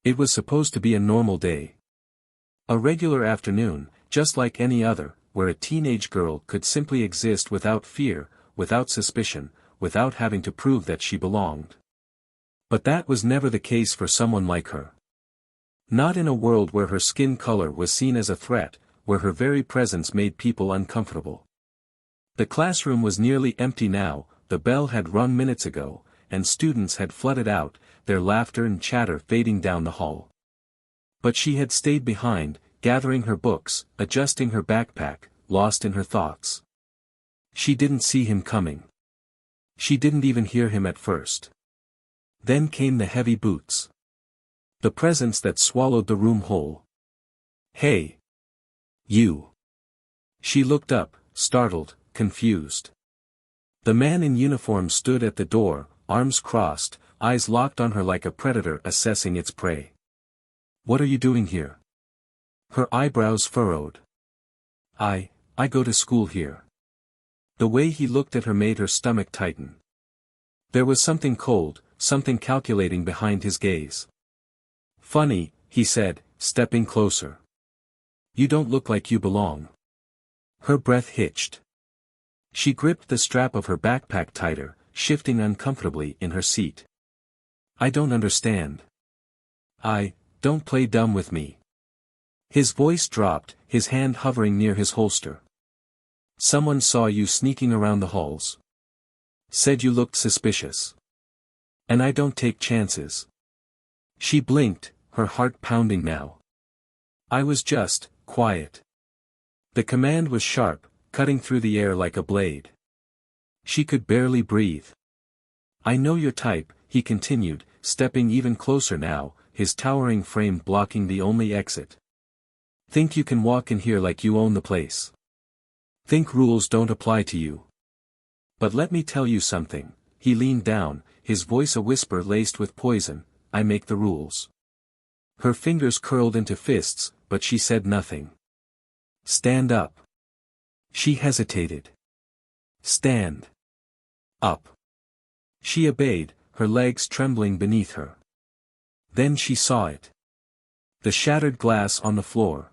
It was supposed to be a normal day. A regular afternoon, just like any other, where a teenage girl could simply exist without fear, without suspicion, without having to prove that she belonged. But that was never the case for someone like her. Not in a world where her skin color was seen as a threat, where her very presence made people uncomfortable. The classroom was nearly empty now, the bell had rung minutes ago, and students had flooded out, their laughter and chatter fading down the hall. But she had stayed behind, gathering her books, adjusting her backpack, lost in her thoughts. She didn't see him coming. She didn't even hear him at first. Then came the heavy boots. The presence that swallowed the room whole. "Hey! You!" She looked up, startled, confused. The man in uniform stood at the door, arms crossed, eyes locked on her like a predator assessing its prey. "What are you doing here?" Her eyebrows furrowed. I go to school here." The way he looked at her made her stomach tighten. There was something cold, something calculating behind his gaze. "Funny," he said, stepping closer. "You don't look like you belong." Her breath hitched. She gripped the strap of her backpack tighter, shifting uncomfortably in her seat. "I don't understand." Don't play dumb with me." His voice dropped, his hand hovering near his holster. "Someone saw you sneaking around the halls. Said you looked suspicious. And I don't take chances." She blinked, her heart pounding now. "I was just quiet." The command was sharp, cutting through the air like a blade. She could barely breathe. "I know your type," he continued, stepping even closer now, his towering frame blocking the only exit. "Think you can walk in here like you own the place. Think rules don't apply to you. But let me tell you something," he leaned down, his voice a whisper laced with poison, "I make the rules." Her fingers curled into fists, but she said nothing. "Stand up." She hesitated. "Stand up." She obeyed, her legs trembling beneath her. Then she saw it. The shattered glass on the floor.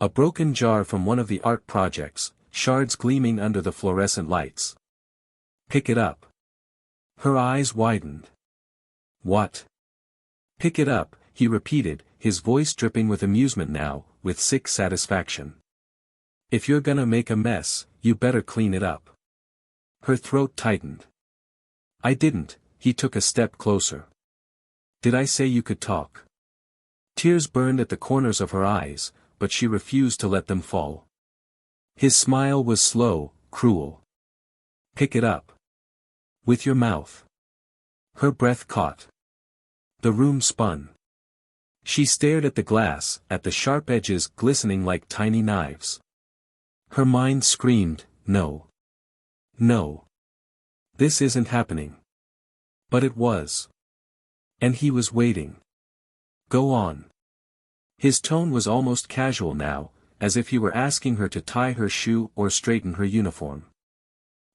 A broken jar from one of the art projects, shards gleaming under the fluorescent lights. "Pick it up." Her eyes widened. "What?" "Pick it up," he repeated, his voice dripping with amusement now, with sick satisfaction. "If you're gonna make a mess, you better clean it up." Her throat tightened. "I didn't," he took a step closer. "Did I say you could talk?" Tears burned at the corners of her eyes, but she refused to let them fall. His smile was slow, cruel. "Pick it up. With your mouth." Her breath caught. The room spun. She stared at the glass, at the sharp edges glistening like tiny knives. Her mind screamed, "No. No. This isn't happening." But it was. And he was waiting. "Go on." His tone was almost casual now, as if he were asking her to tie her shoe or straighten her uniform.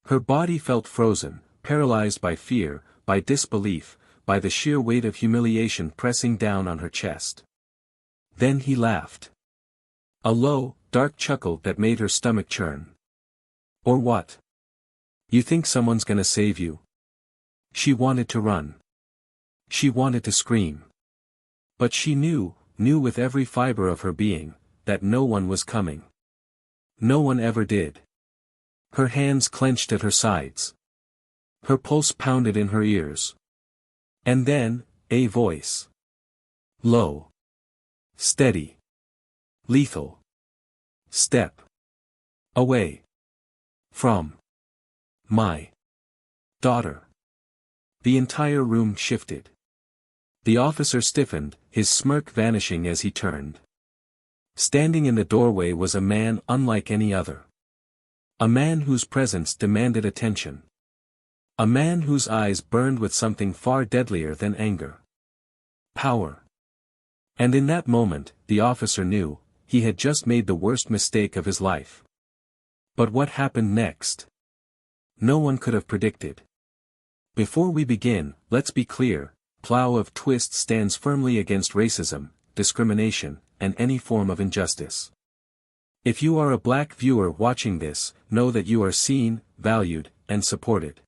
Her body felt frozen, paralyzed by fear, by disbelief, by the sheer weight of humiliation pressing down on her chest. Then he laughed. A low, dark chuckle that made her stomach churn. "Or what? You think someone's gonna save you?" She wanted to run. She wanted to scream. But she knew with every fiber of her being, that no one was coming. No one ever did. Her hands clenched at her sides. Her pulse pounded in her ears. And then, a voice. Low. Steady. Lethal. "Step away. From my daughter." The entire room shifted. The officer stiffened, his smirk vanishing as he turned. Standing in the doorway was a man unlike any other. A man whose presence demanded attention. A man whose eyes burned with something far deadlier than anger. Power. And in that moment, the officer knew, he had just made the worst mistake of his life. But what happened next? No one could have predicted. "Before we begin, let's be clear," plow of twist stands firmly against racism, discrimination, and any form of injustice. If you are a black viewer watching this, know that you are seen, valued, and supported.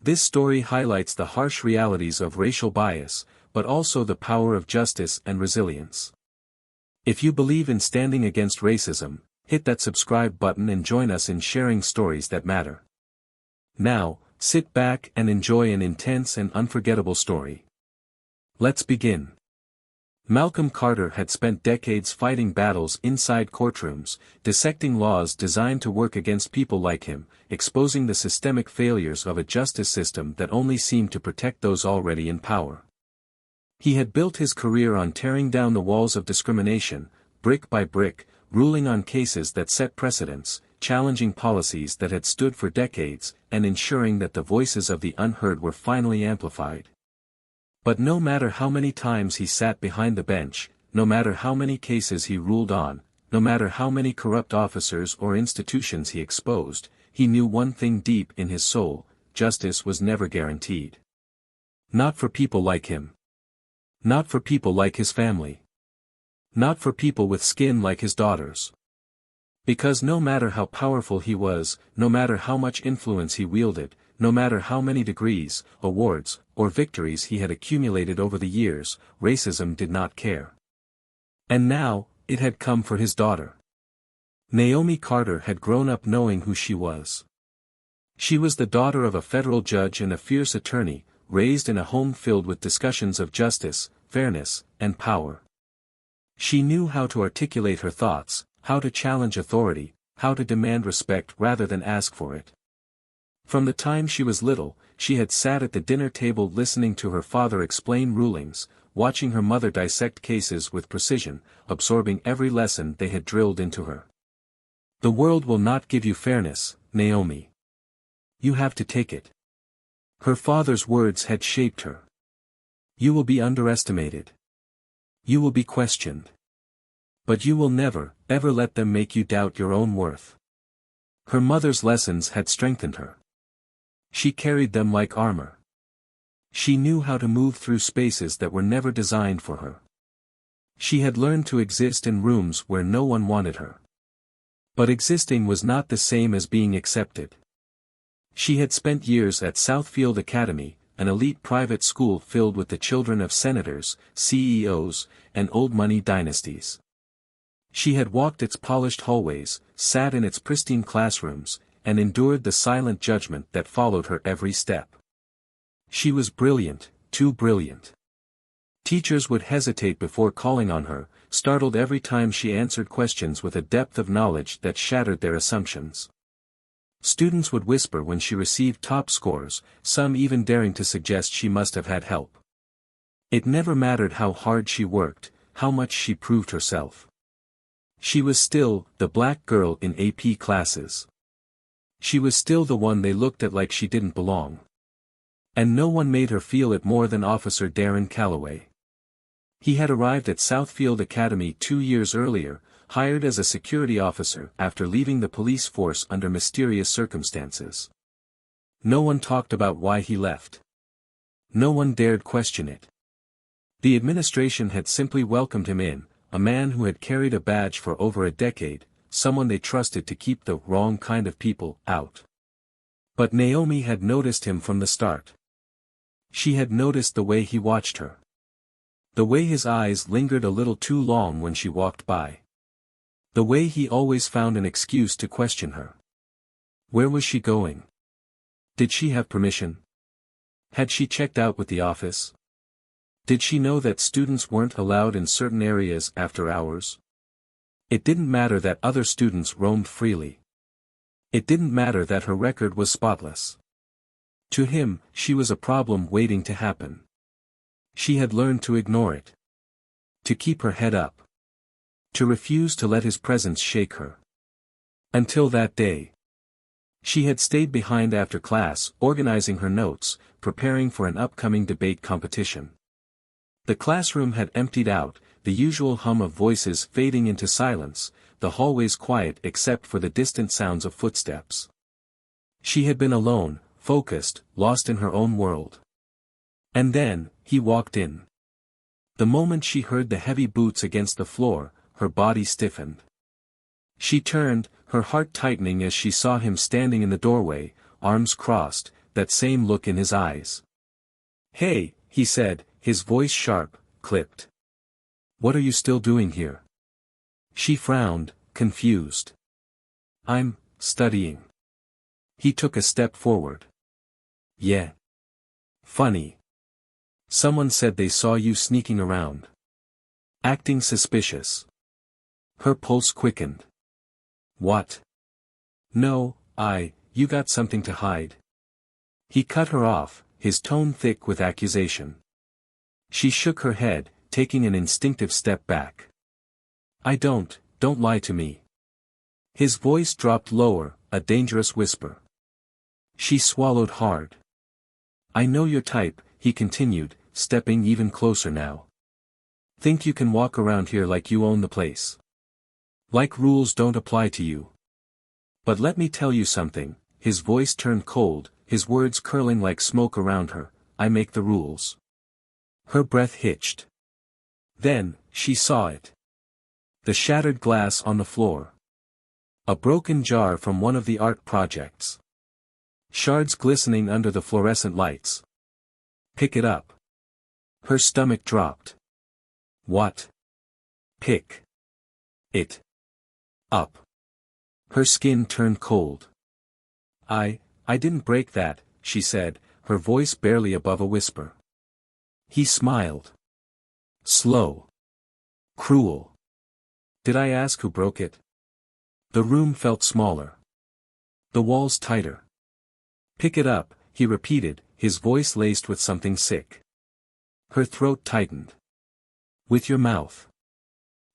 This story highlights the harsh realities of racial bias, but also the power of justice and resilience. If you believe in standing against racism, hit that subscribe button and join us in sharing stories that matter. Now, sit back and enjoy an intense and unforgettable story. Let's begin. Malcolm Carter had spent decades fighting battles inside courtrooms, dissecting laws designed to work against people like him, exposing the systemic failures of a justice system that only seemed to protect those already in power. He had built his career on tearing down the walls of discrimination, brick by brick, ruling on cases that set precedents, challenging policies that had stood for decades, and ensuring that the voices of the unheard were finally amplified. But no matter how many times he sat behind the bench, no matter how many cases he ruled on, no matter how many corrupt officers or institutions he exposed, he knew one thing deep in his soul: justice was never guaranteed. Not for people like him. Not for people like his family. Not for people with skin like his daughters. Because no matter how powerful he was, no matter how much influence he wielded, no matter how many degrees, awards, or victories he had accumulated over the years, racism did not care. And now, it had come for his daughter. Naomi Carter had grown up knowing who she was. She was the daughter of a federal judge and a fierce attorney, raised in a home filled with discussions of justice, fairness, and power. She knew how to articulate her thoughts, how to challenge authority, how to demand respect rather than ask for it. From the time she was little, she had sat at the dinner table listening to her father explain rulings, watching her mother dissect cases with precision, absorbing every lesson they had drilled into her. The world will not give you fairness, Naomi. You have to take it. Her father's words had shaped her. You will be underestimated. You will be questioned. But you will never, ever let them make you doubt your own worth. Her mother's lessons had strengthened her. She carried them like armor. She knew how to move through spaces that were never designed for her. She had learned to exist in rooms where no one wanted her. But existing was not the same as being accepted. She had spent years at Southfield Academy, an elite private school filled with the children of senators, CEOs, and old money dynasties. She had walked its polished hallways, sat in its pristine classrooms, and endured the silent judgment that followed her every step. She was brilliant, too brilliant. Teachers would hesitate before calling on her, startled every time she answered questions with a depth of knowledge that shattered their assumptions. Students would whisper when she received top scores, some even daring to suggest she must have had help. It never mattered how hard she worked, how much she proved herself. She was still the black girl in AP classes. She was still the one they looked at like she didn't belong. And no one made her feel it more than Officer Darren Calloway. He had arrived at Southfield Academy 2 years earlier, hired as a security officer after leaving the police force under mysterious circumstances. No one talked about why he left. No one dared question it. The administration had simply welcomed him in, a man who had carried a badge for over a decade, someone they trusted to keep the wrong kind of people out. But Naomi had noticed him from the start. She had noticed the way he watched her. The way his eyes lingered a little too long when she walked by. The way he always found an excuse to question her. Where was she going? Did she have permission? Had she checked out with the office? Did she know that students weren't allowed in certain areas after hours? It didn't matter that other students roamed freely. It didn't matter that her record was spotless. To him, she was a problem waiting to happen. She had learned to ignore it. To keep her head up. To refuse to let his presence shake her. Until that day. She had stayed behind after class, organizing her notes, preparing for an upcoming debate competition. The classroom had emptied out, the usual hum of voices fading into silence, the hallways quiet except for the distant sounds of footsteps. She had been alone, focused, lost in her own world. And then, he walked in. The moment she heard the heavy boots against the floor, her body stiffened. She turned, her heart tightening as she saw him standing in the doorway, arms crossed, that same look in his eyes. "Hey," he said, his voice sharp, clipped. "What are you still doing here?" She frowned, confused. "I'm studying." He took a step forward. "Yeah. Funny. Someone said they saw you sneaking around. Acting suspicious." Her pulse quickened. "What?" "No, you got something to hide." He cut her off, his tone thick with accusation. She shook her head, taking an instinctive step back. Don't lie to me." His voice dropped lower, a dangerous whisper. She swallowed hard. "I know your type," he continued, stepping even closer now. "Think you can walk around here like you own the place. Like rules don't apply to you. But let me tell you something," his voice turned cold, his words curling like smoke around her, "I make the rules." Her breath hitched. Then, she saw it. The shattered glass on the floor. A broken jar from one of the art projects. Shards glistening under the fluorescent lights. "Pick it up." Her stomach dropped. "What?" "Pick it up." Her skin turned cold. I didn't break that," she said, her voice barely above a whisper. He smiled. Slow. Cruel. "Did I ask who broke it?" The room felt smaller. The walls tighter. "Pick it up," he repeated, his voice laced with something sick. Her throat tightened. "With your mouth."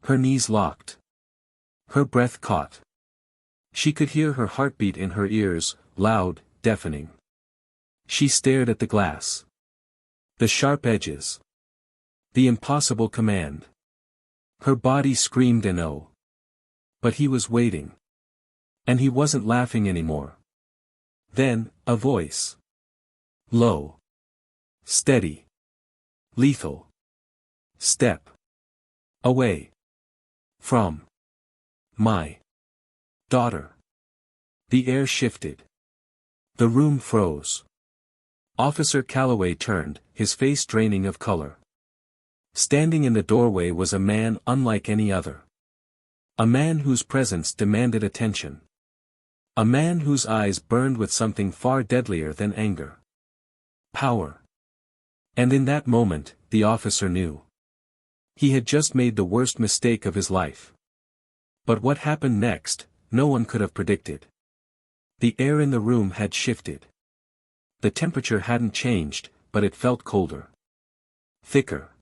Her knees locked. Her breath caught. She could hear her heartbeat in her ears, loud, deafening. She stared at the glass. The sharp edges. The impossible command. Her body screamed an "oh." But he was waiting. And he wasn't laughing anymore. Then, a voice. Low. Steady. Lethal. "Step away. From my daughter." The air shifted. The room froze. Officer Calloway turned, his face draining of color. Standing in the doorway was a man unlike any other. A man whose presence demanded attention. A man whose eyes burned with something far deadlier than anger. Power. And in that moment, the officer knew. He had just made the worst mistake of his life. But what happened next, no one could have predicted. The air in the room had shifted. The temperature hadn't changed, but it felt colder. Thicker.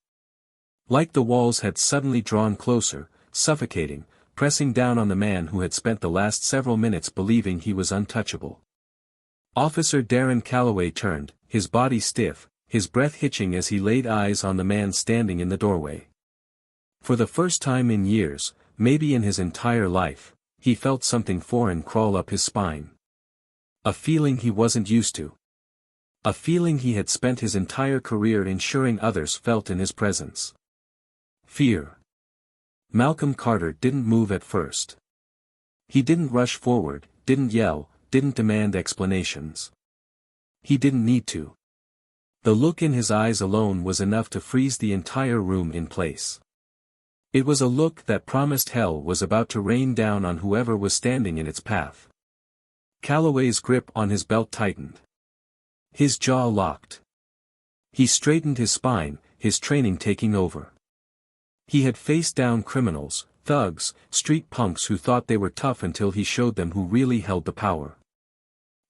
Like the walls had suddenly drawn closer, suffocating, pressing down on the man who had spent the last several minutes believing he was untouchable. Officer Darren Calloway turned, his body stiff, his breath hitching as he laid eyes on the man standing in the doorway. For the first time in years, maybe in his entire life, he felt something foreign crawl up his spine. A feeling he wasn't used to. A feeling he had spent his entire career ensuring others felt in his presence. Fear. Malcolm Carter didn't move at first. He didn't rush forward, didn't yell, didn't demand explanations. He didn't need to. The look in his eyes alone was enough to freeze the entire room in place. It was a look that promised hell was about to rain down on whoever was standing in its path. Calloway's grip on his belt tightened. His jaw locked. He straightened his spine, his training taking over. He had faced down criminals, thugs, street punks who thought they were tough until he showed them who really held the power.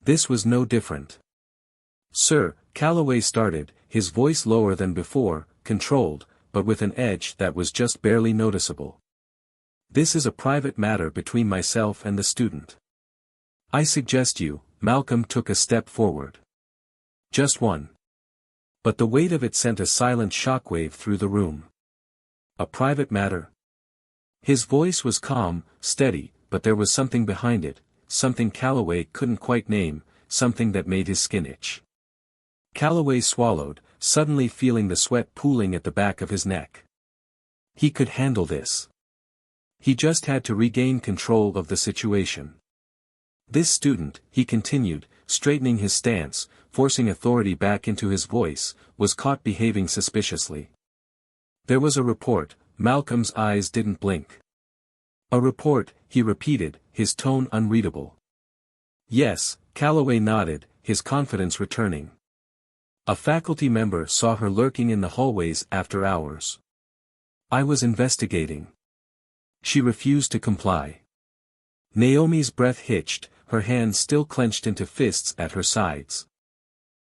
This was no different. "Sir," Calloway started, his voice lower than before, controlled, but with an edge that was just barely noticeable. "This is a private matter between myself and the student. I suggest you." Malcolm took a step forward. Just one. But the weight of it sent a silent shockwave through the room. A private matter? His voice was calm, steady, but there was something behind it, something Calloway couldn't quite name, something that made his skin itch. Calloway swallowed, suddenly feeling the sweat pooling at the back of his neck. He could handle this. He just had to regain control of the situation. This student, he continued, straightening his stance, forcing authority back into his voice, was caught behaving suspiciously. There was a report. Malcolm's eyes didn't blink. A report, he repeated, his tone unreadable. Yes, Calloway nodded, his confidence returning. A faculty member saw her lurking in the hallways after hours. I was investigating. She refused to comply. Naomi's breath hitched, her hands still clenched into fists at her sides.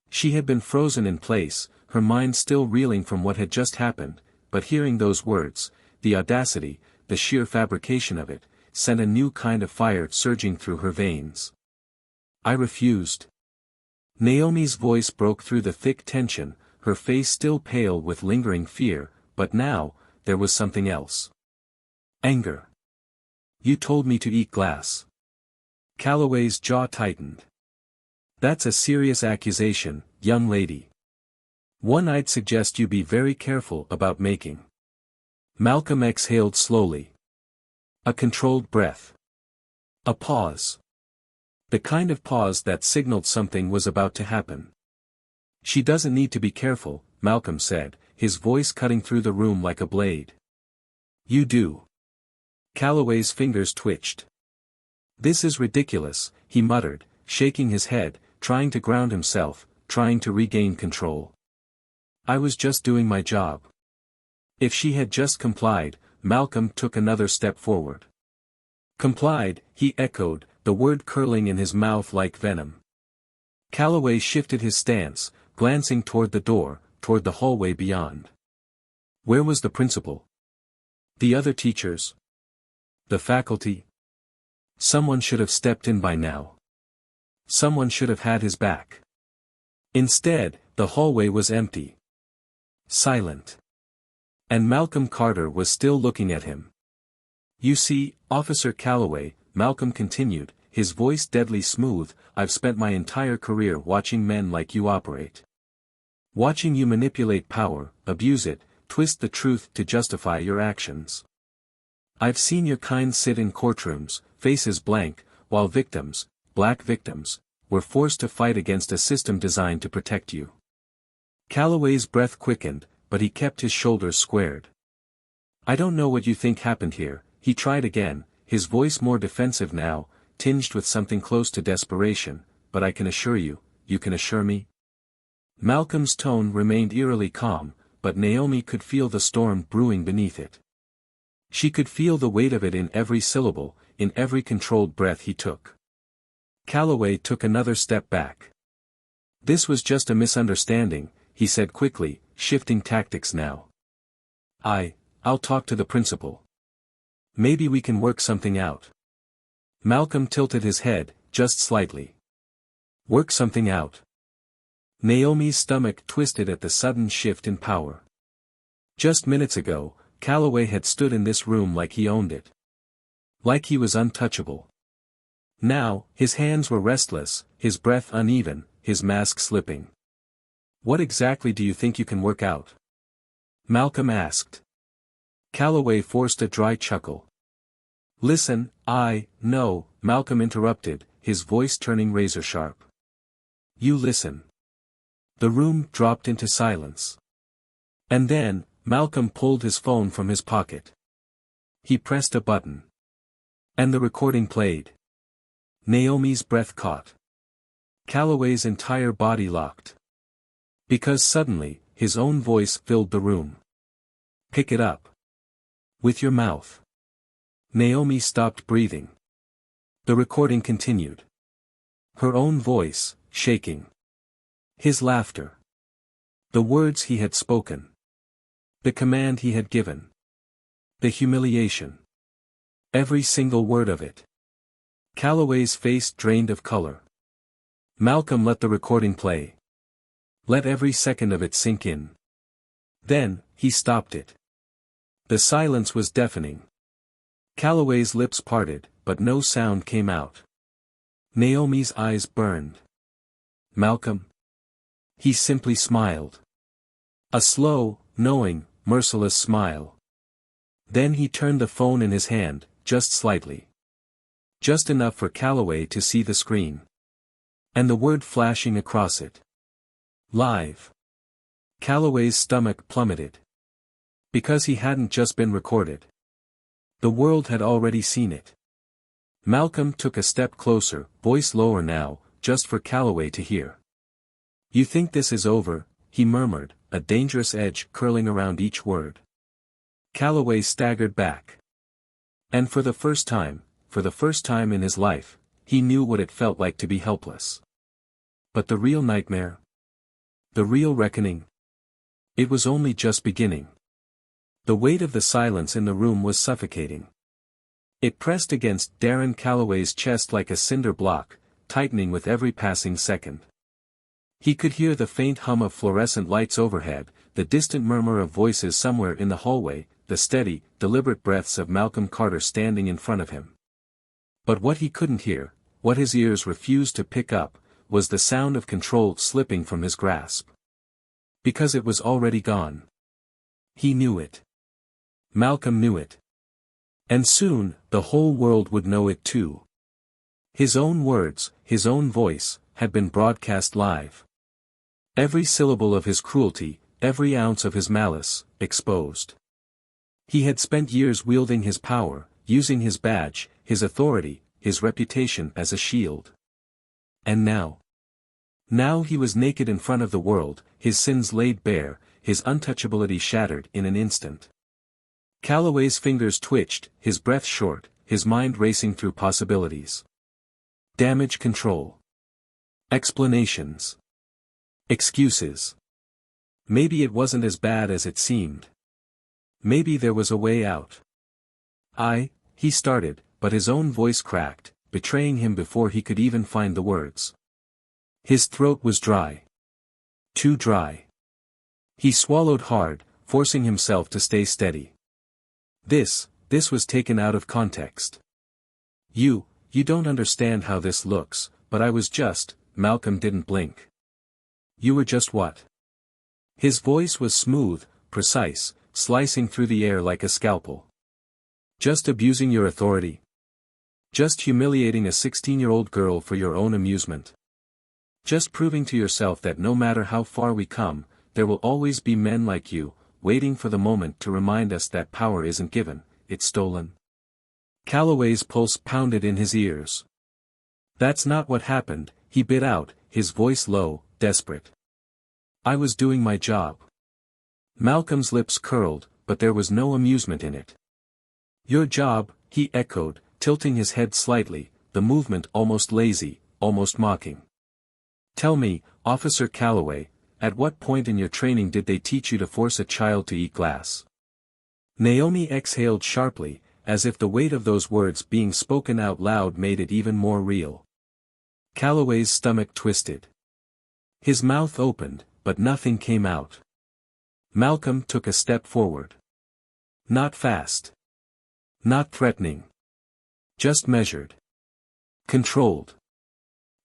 She had been frozen in place, her mind still reeling from what had just happened, but hearing those words, the audacity, the sheer fabrication of it, sent a new kind of fire surging through her veins. I refused. Naomi's voice broke through the thick tension, her face still pale with lingering fear, but now, there was something else. Anger. You told me to eat glass. Calloway's jaw tightened. That's a serious accusation, young lady. One I'd suggest you be very careful about making. Malcolm exhaled slowly. A controlled breath. A pause. The kind of pause that signaled something was about to happen. She doesn't need to be careful, Malcolm said, his voice cutting through the room like a blade. You do. Calloway's fingers twitched. This is ridiculous, he muttered, shaking his head, trying to ground himself, trying to regain control. I was just doing my job. If she had just complied, Malcolm took another step forward. Complied, he echoed, the word curling in his mouth like venom. Calloway shifted his stance, glancing toward the door, toward the hallway beyond. Where was the principal? The other teachers? The faculty? Someone should have stepped in by now. Someone should have had his back. Instead, the hallway was empty. Silent. And Malcolm Carter was still looking at him. You see, Officer Calloway, Malcolm continued, his voice deadly smooth, I've spent my entire career watching men like you operate. Watching you manipulate power, abuse it, twist the truth to justify your actions. I've seen your kind sit in courtrooms, faces blank, while victims, black victims, were forced to fight against a system designed to protect you. Calloway's breath quickened, but he kept his shoulders squared. I don't know what you think happened here, he tried again, his voice more defensive now, tinged with something close to desperation, but I can assure you, you can assure me? Malcolm's tone remained eerily calm, but Naomi could feel the storm brewing beneath it. She could feel the weight of it in every syllable, in every controlled breath he took. Calloway took another step back. This was just a misunderstanding, he said quickly, shifting tactics now. I'll talk to the principal. Maybe we can work something out. Malcolm tilted his head, just slightly. Work something out. Naomi's stomach twisted at the sudden shift in power. Just minutes ago, Calloway had stood in this room like he owned it. Like he was untouchable. Now, his hands were restless, his breath uneven, his mask slipping. What exactly do you think you can work out? Malcolm asked. Calloway forced a dry chuckle. Listen, no, Malcolm interrupted, his voice turning razor-sharp. You listen. The room dropped into silence. And then, Malcolm pulled his phone from his pocket. He pressed a button. And the recording played. Naomi's breath caught. Calloway's entire body locked. Because suddenly, his own voice filled the room. Pick it up. With your mouth. Naomi stopped breathing. The recording continued. Her own voice, shaking. His laughter. The words he had spoken. The command he had given. The humiliation. Every single word of it. Calloway's face drained of color. Malcolm let the recording play. Let every second of it sink in. Then, he stopped it. The silence was deafening. Calloway's lips parted, but no sound came out. Naomi's eyes burned. Malcolm? He simply smiled. A slow, knowing, merciless smile. Then he turned the phone in his hand, just slightly. Just enough for Calloway to see the screen. And the word flashing across it. Live. Calloway's stomach plummeted. Because he hadn't just been recorded. The world had already seen it. Malcolm took a step closer, voice lower now, just for Calloway to hear. "You think this is over?" he murmured, a dangerous edge curling around each word. Calloway staggered back. And for the first time in his life, he knew what it felt like to be helpless. But the real nightmare? The real reckoning? It was only just beginning. The weight of the silence in the room was suffocating. It pressed against Darren Calloway's chest like a cinder block, tightening with every passing second. He could hear the faint hum of fluorescent lights overhead, the distant murmur of voices somewhere in the hallway, the steady, deliberate breaths of Malcolm Carter standing in front of him. But what he couldn't hear, what his ears refused to pick up, was the sound of control slipping from his grasp. Because it was already gone. He knew it. Malcolm knew it. And soon, the whole world would know it too. His own words, his own voice, had been broadcast live. Every syllable of his cruelty, every ounce of his malice, exposed. He had spent years wielding his power, using his badge, his authority, his reputation as a shield. And now? Now he was naked in front of the world, his sins laid bare, his untouchability shattered in an instant. Calloway's fingers twitched, his breath short, his mind racing through possibilities. Damage control. Explanations. Excuses. Maybe it wasn't as bad as it seemed. Maybe there was a way out. He started, but his own voice cracked, betraying him before he could even find the words. His throat was dry. Too dry. He swallowed hard, forcing himself to stay steady. This was taken out of context. You don't understand how this looks, but I was just, Malcolm didn't blink. You were just what? His voice was smooth, precise, slicing through the air like a scalpel. Just abusing your authority? Just humiliating a 16-year-old girl for your own amusement? Just proving to yourself that no matter how far we come, there will always be men like you, waiting for the moment to remind us that power isn't given, it's stolen? Calloway's pulse pounded in his ears. That's not what happened, he bit out, his voice low, desperate. I was doing my job. Malcolm's lips curled, but there was no amusement in it. Your job, he echoed, tilting his head slightly, the movement almost lazy, almost mocking. Tell me, Officer Calloway, at what point in your training did they teach you to force a child to eat glass? Naomi exhaled sharply, as if the weight of those words being spoken out loud made it even more real. Calloway's stomach twisted. His mouth opened, but nothing came out. Malcolm took a step forward. Not fast. Not threatening. Just measured. Controlled.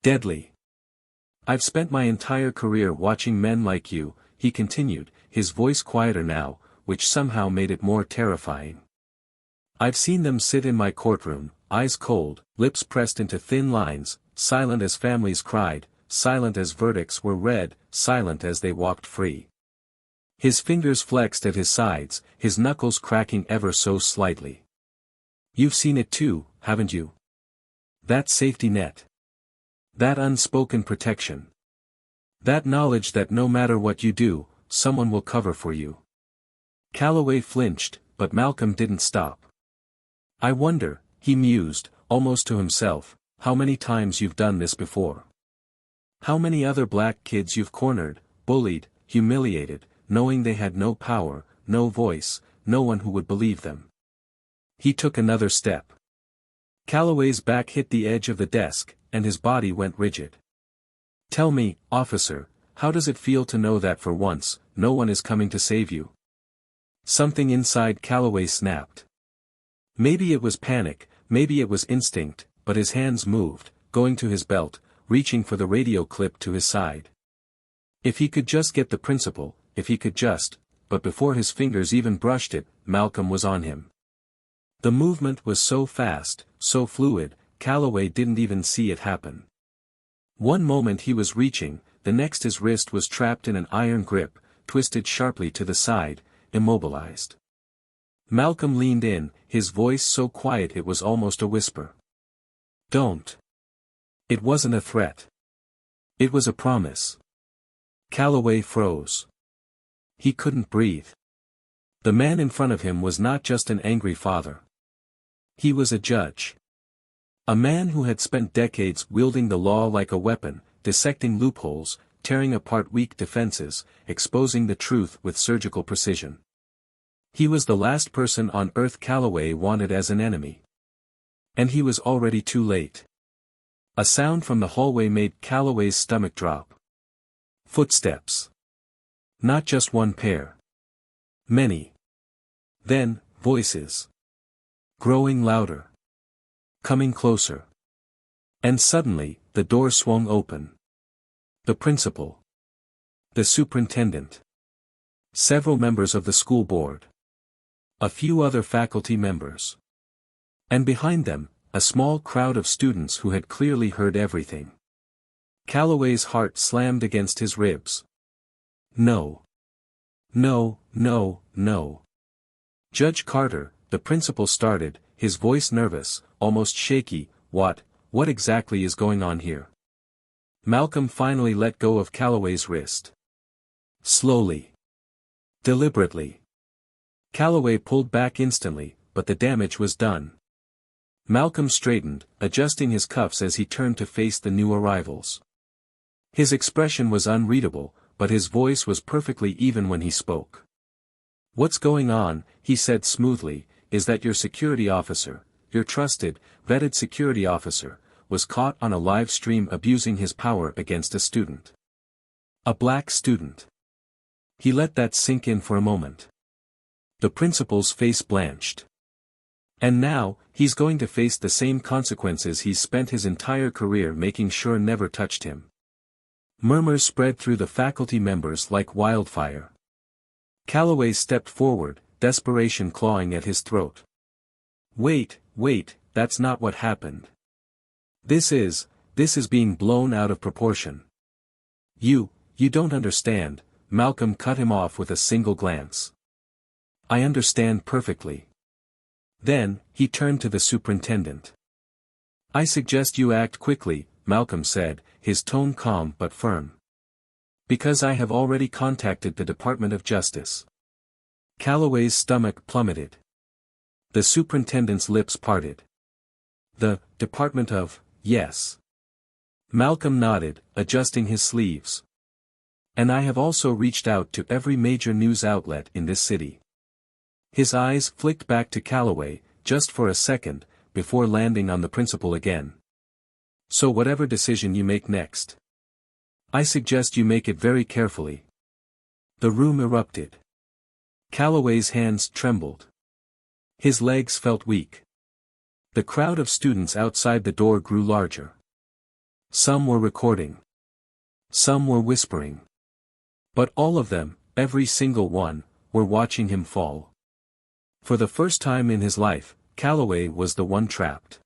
Deadly. I've spent my entire career watching men like you, he continued, his voice quieter now, which somehow made it more terrifying. I've seen them sit in my courtroom, eyes cold, lips pressed into thin lines, silent as families cried, silent as verdicts were read, silent as they walked free. His fingers flexed at his sides, his knuckles cracking ever so slightly. You've seen it too, haven't you? That safety net. That unspoken protection. That knowledge that no matter what you do, someone will cover for you. Calloway flinched, but Malcolm didn't stop. I wonder, he mused, almost to himself, how many times you've done this before. How many other black kids you've cornered, bullied, humiliated, knowing they had no power, no voice, no one who would believe them. He took another step. Calloway's back hit the edge of the desk, and his body went rigid. Tell me, officer, how does it feel to know that for once, no one is coming to save you? Something inside Calloway snapped. Maybe it was panic, maybe it was instinct, but his hands moved, going to his belt, reaching for the radio clip to his side. If he could just get the principal, if he could just, but before his fingers even brushed it, Malcolm was on him. The movement was so fast, so fluid, Calloway didn't even see it happen. One moment he was reaching, the next his wrist was trapped in an iron grip, twisted sharply to the side, immobilized. Malcolm leaned in, his voice so quiet it was almost a whisper. "Don't." It wasn't a threat. It was a promise. Calloway froze. He couldn't breathe. The man in front of him was not just an angry father. He was a judge. A man who had spent decades wielding the law like a weapon, dissecting loopholes, tearing apart weak defenses, exposing the truth with surgical precision. He was the last person on earth Calloway wanted as an enemy. And he was already too late. A sound from the hallway made Calloway's stomach drop. Footsteps. Not just one pair. Many. Then, voices. Growing louder. Coming closer. And suddenly, the door swung open. The principal. The superintendent. Several members of the school board. A few other faculty members. And behind them, a small crowd of students who had clearly heard everything. Calloway's heart slammed against his ribs. No. No, no, no. Judge Carter, the principal started, his voice nervous, almost shaky. What exactly is going on here? Malcolm finally let go of Calloway's wrist. Slowly. Deliberately. Calloway pulled back instantly, but the damage was done. Malcolm straightened, adjusting his cuffs as he turned to face the new arrivals. His expression was unreadable, but his voice was perfectly even when he spoke. "What's going on," he said smoothly, "is that your security officer, your trusted, vetted security officer, was caught on a live stream abusing his power against a student. A black student." He let that sink in for a moment. The principal's face blanched. And now, he's going to face the same consequences he's spent his entire career making sure never touched him. Murmurs spread through the faculty members like wildfire. Calloway stepped forward, desperation clawing at his throat. Wait, that's not what happened. This is being blown out of proportion. You don't understand," Malcolm cut him off with a single glance. "I understand perfectly." Then, he turned to the superintendent. "I suggest you act quickly," Malcolm said, his tone calm but firm. "Because I have already contacted the Department of Justice." Calloway's stomach plummeted. The superintendent's lips parted. "The Department of, yes." Malcolm nodded, adjusting his sleeves. "And I have also reached out to every major news outlet in this city." His eyes flicked back to Calloway, just for a second, before landing on the principal again. "So whatever decision you make next, I suggest you make it very carefully." The room erupted. Calloway's hands trembled. His legs felt weak. The crowd of students outside the door grew larger. Some were recording. Some were whispering. But all of them, every single one, were watching him fall. For the first time in his life, Calloway was the one trapped.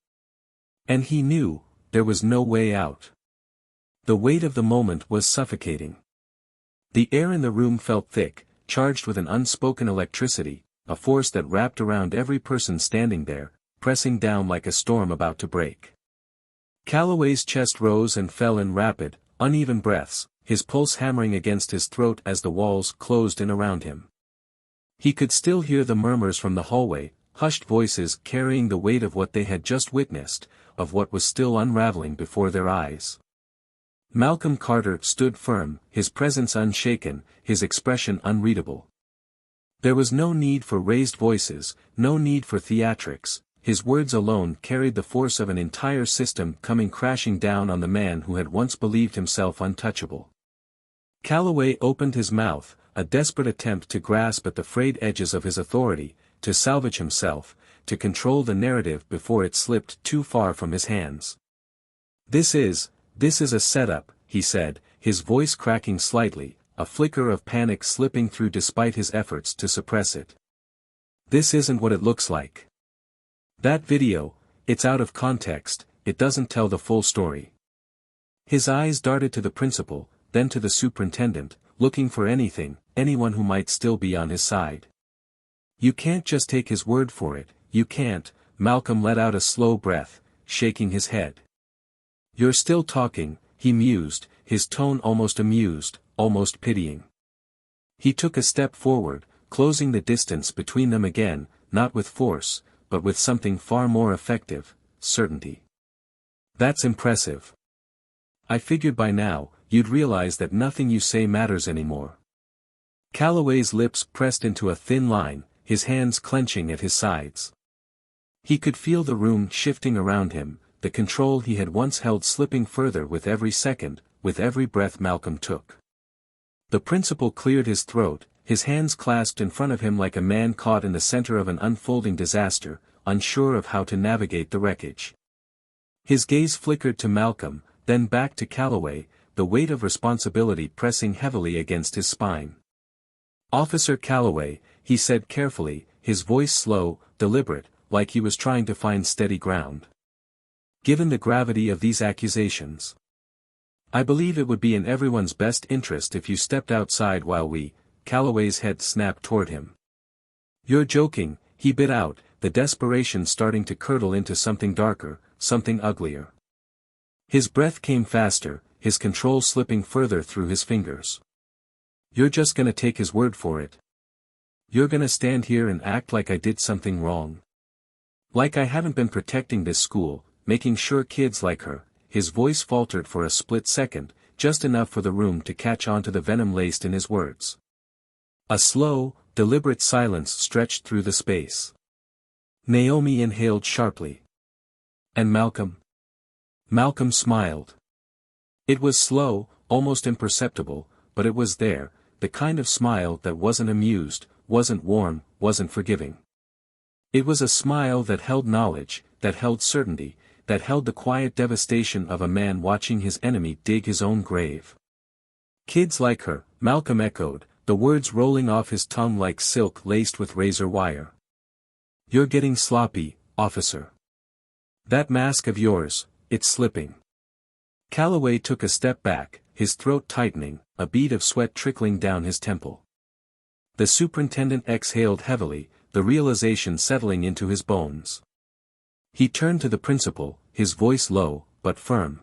And he knew, there was no way out. The weight of the moment was suffocating. The air in the room felt thick, charged with an unspoken electricity, a force that wrapped around every person standing there, pressing down like a storm about to break. Calloway's chest rose and fell in rapid, uneven breaths, his pulse hammering against his throat as the walls closed in around him. He could still hear the murmurs from the hallway, hushed voices carrying the weight of what they had just witnessed, of what was still unraveling before their eyes. Malcolm Carter stood firm, his presence unshaken, his expression unreadable. There was no need for raised voices, no need for theatrics, his words alone carried the force of an entire system coming crashing down on the man who had once believed himself untouchable. Calloway opened his mouth, a desperate attempt to grasp at the frayed edges of his authority, to salvage himself, to control the narrative before it slipped too far from his hands. This is a setup," he said, his voice cracking slightly, a flicker of panic slipping through despite his efforts to suppress it. This isn't what it looks like. That video, it's out of context, it doesn't tell the full story. His eyes darted to the principal, then to the superintendent, looking for anyone who might still be on his side. You can't just take his word for it, you can't. Malcolm let out a slow breath, shaking his head. You're still talking, he mused, his tone almost amused, almost pitying. He took a step forward, closing the distance between them again, not with force, but with something far more effective, certainty. That's impressive. I figured by now, you'd realize that nothing you say matters anymore. Calloway's lips pressed into a thin line, his hands clenching at his sides. He could feel the room shifting around him, the control he had once held slipping further with every second, with every breath Malcolm took. The principal cleared his throat, his hands clasped in front of him like a man caught in the center of an unfolding disaster, unsure of how to navigate the wreckage. His gaze flickered to Malcolm, then back to Calloway, the weight of responsibility pressing heavily against his spine. Officer Calloway, he said carefully, his voice slow, deliberate, like he was trying to find steady ground. Given the gravity of these accusations, I believe it would be in everyone's best interest if you stepped outside while we. Calloway's head snapped toward him. You're joking, he bit out, the desperation starting to curdle into something darker, something uglier. His breath came faster, his control slipping further through his fingers. You're just gonna take his word for it? You're gonna stand here and act like I did something wrong? Like I haven't been protecting this school, making sure kids like her. His voice faltered for a split second, just enough for the room to catch on to the venom laced in his words. A slow, deliberate silence stretched through the space. Naomi inhaled sharply. And Malcolm? Malcolm smiled. It was slow, almost imperceptible, but it was there, the kind of smile that wasn't amused, wasn't warm, wasn't forgiving. It was a smile that held knowledge, that held certainty, that held the quiet devastation of a man watching his enemy dig his own grave. Kids like her, Malcolm echoed, the words rolling off his tongue like silk laced with razor wire. You're getting sloppy, officer. That mask of yours, it's slipping. Calloway took a step back, his throat tightening, a bead of sweat trickling down his temple. The superintendent exhaled heavily, the realization settling into his bones. He turned to the principal, his voice low, but firm.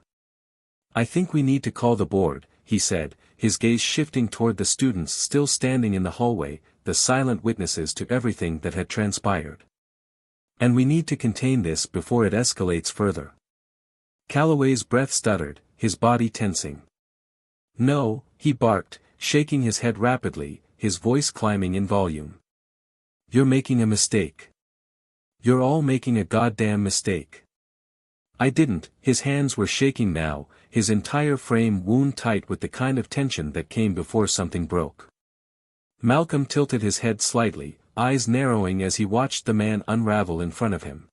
I think we need to call the board, he said, his gaze shifting toward the students still standing in the hallway, the silent witnesses to everything that had transpired. And we need to contain this before it escalates further. Calloway's breath stuttered, his body tensing. No, he barked, shaking his head rapidly, his voice climbing in volume. You're making a mistake. You're all making a goddamn mistake. I didn't. His hands were shaking now, his entire frame wound tight with the kind of tension that came before something broke. Malcolm tilted his head slightly, eyes narrowing as he watched the man unravel in front of him.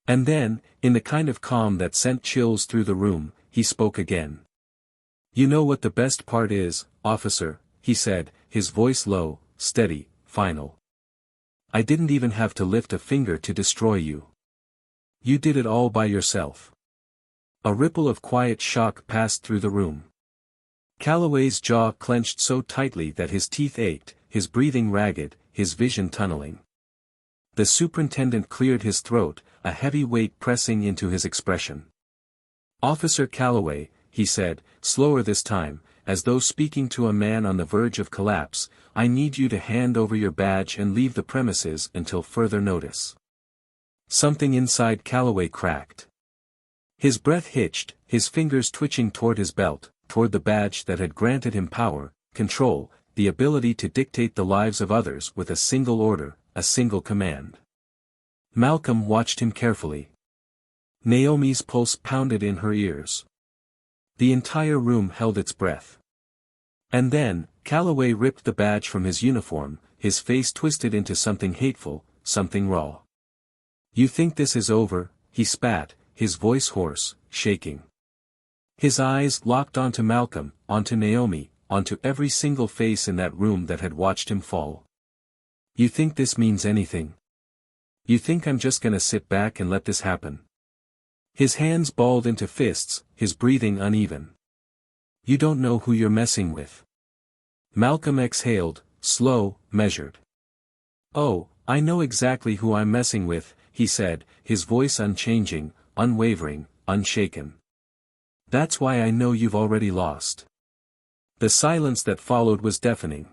And then, in the kind of calm that sent chills through the room, he spoke again. You know what the best part is, officer, he said, his voice low, steady, final. I didn't even have to lift a finger to destroy you. You did it all by yourself. A ripple of quiet shock passed through the room. Calloway's jaw clenched so tightly that his teeth ached, his breathing ragged, his vision tunneling. The superintendent cleared his throat, a heavy weight pressing into his expression. Officer Calloway, he said, slower this time, as though speaking to a man on the verge of collapse, I need you to hand over your badge and leave the premises until further notice. Something inside Calloway cracked. His breath hitched, his fingers twitching toward his belt, toward the badge that had granted him power, control, the ability to dictate the lives of others with a single order, a single command. Malcolm watched him carefully. Naomi's pulse pounded in her ears. The entire room held its breath. And then, Calloway ripped the badge from his uniform, his face twisted into something hateful, something raw. You think this is over? He spat, his voice hoarse, shaking. His eyes locked onto Malcolm, onto Naomi, onto every single face in that room that had watched him fall. You think this means anything? You think I'm just gonna sit back and let this happen? His hands balled into fists, his breathing uneven. You don't know who you're messing with. Malcolm exhaled, slow, measured. Oh, I know exactly who I'm messing with, he said, his voice unchanging, unwavering, unshaken. That's why I know you've already lost. The silence that followed was deafening.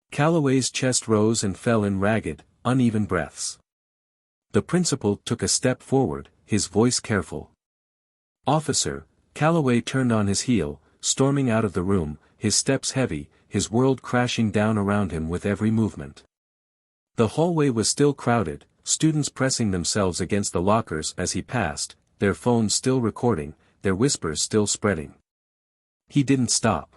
Calloway's chest rose and fell in ragged, uneven breaths. The principal took a step forward, his voice careful. Officer, Calloway turned on his heel, storming out of the room, his steps heavy, his world crashing down around him with every movement. The hallway was still crowded, students pressing themselves against the lockers as he passed, their phones still recording, their whispers still spreading. He didn't stop.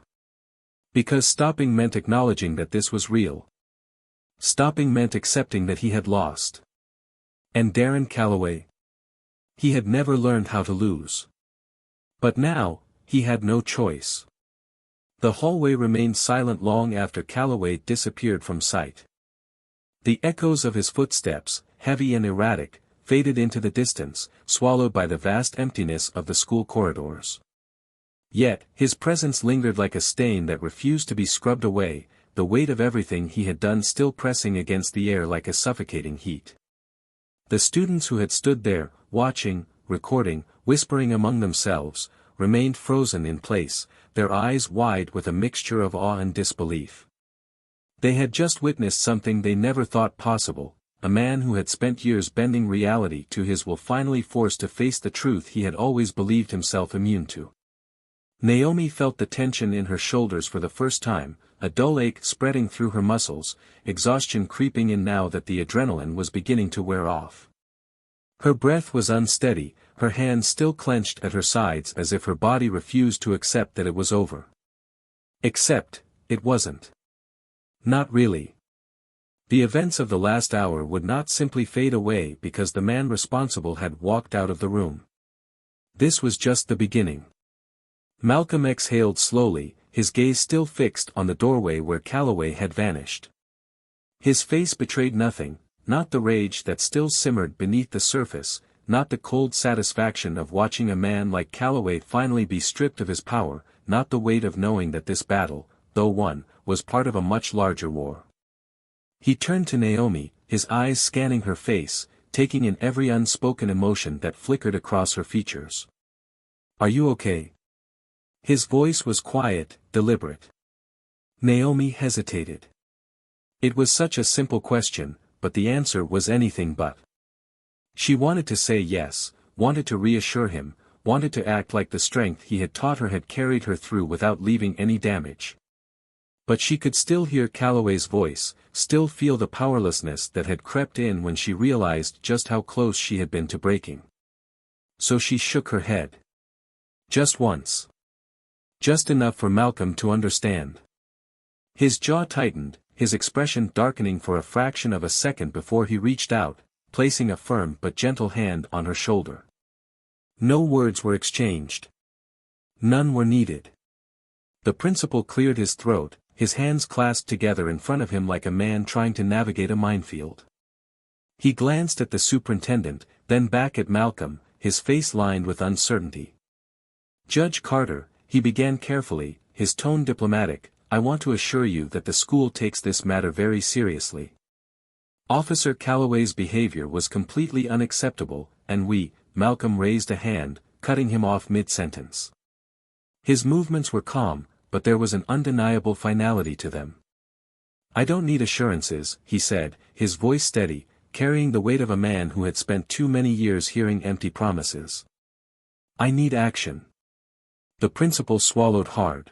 Because stopping meant acknowledging that this was real. Stopping meant accepting that he had lost. And Darren Calloway? He had never learned how to lose. But now, he had no choice. The hallway remained silent long after Calloway disappeared from sight. The echoes of his footsteps, heavy and erratic, faded into the distance, swallowed by the vast emptiness of the school corridors. Yet, his presence lingered like a stain that refused to be scrubbed away, the weight of everything he had done still pressing against the air like a suffocating heat. The students who had stood there, watching, recording, whispering among themselves, remained frozen in place, their eyes wide with a mixture of awe and disbelief. They had just witnessed something they never thought possible, a man who had spent years bending reality to his will finally forced to face the truth he had always believed himself immune to. Naomi felt the tension in her shoulders for the first time, a dull ache spreading through her muscles, exhaustion creeping in now that the adrenaline was beginning to wear off. Her breath was unsteady, her hands still clenched at her sides as if her body refused to accept that it was over. Except, it wasn't. Not really. The events of the last hour would not simply fade away because the man responsible had walked out of the room. This was just the beginning. Malcolm exhaled slowly, his gaze still fixed on the doorway where Calloway had vanished. His face betrayed nothing, not the rage that still simmered beneath the surface, not the cold satisfaction of watching a man like Calloway finally be stripped of his power, not the weight of knowing that this battle, though won, was part of a much larger war. He turned to Naomi, his eyes scanning her face, taking in every unspoken emotion that flickered across her features. Are you okay? His voice was quiet, deliberate. Naomi hesitated. It was such a simple question, but the answer was anything but. She wanted to say yes, wanted to reassure him, wanted to act like the strength he had taught her had carried her through without leaving any damage. But she could still hear Calloway's voice, still feel the powerlessness that had crept in when she realized just how close she had been to breaking. So she shook her head. Just once. Just enough for Malcolm to understand. His jaw tightened, his expression darkening for a fraction of a second before he reached out, placing a firm but gentle hand on her shoulder. No words were exchanged. None were needed. The principal cleared his throat, his hands clasped together in front of him like a man trying to navigate a minefield. He glanced at the superintendent, then back at Malcolm, his face lined with uncertainty. Judge Carter, he began carefully, his tone diplomatic, I want to assure you that the school takes this matter very seriously. Officer Calloway's behavior was completely unacceptable, and Malcolm raised a hand, cutting him off mid-sentence. His movements were calm, but there was an undeniable finality to them. I don't need assurances, he said, his voice steady, carrying the weight of a man who had spent too many years hearing empty promises. I need action. The principal swallowed hard.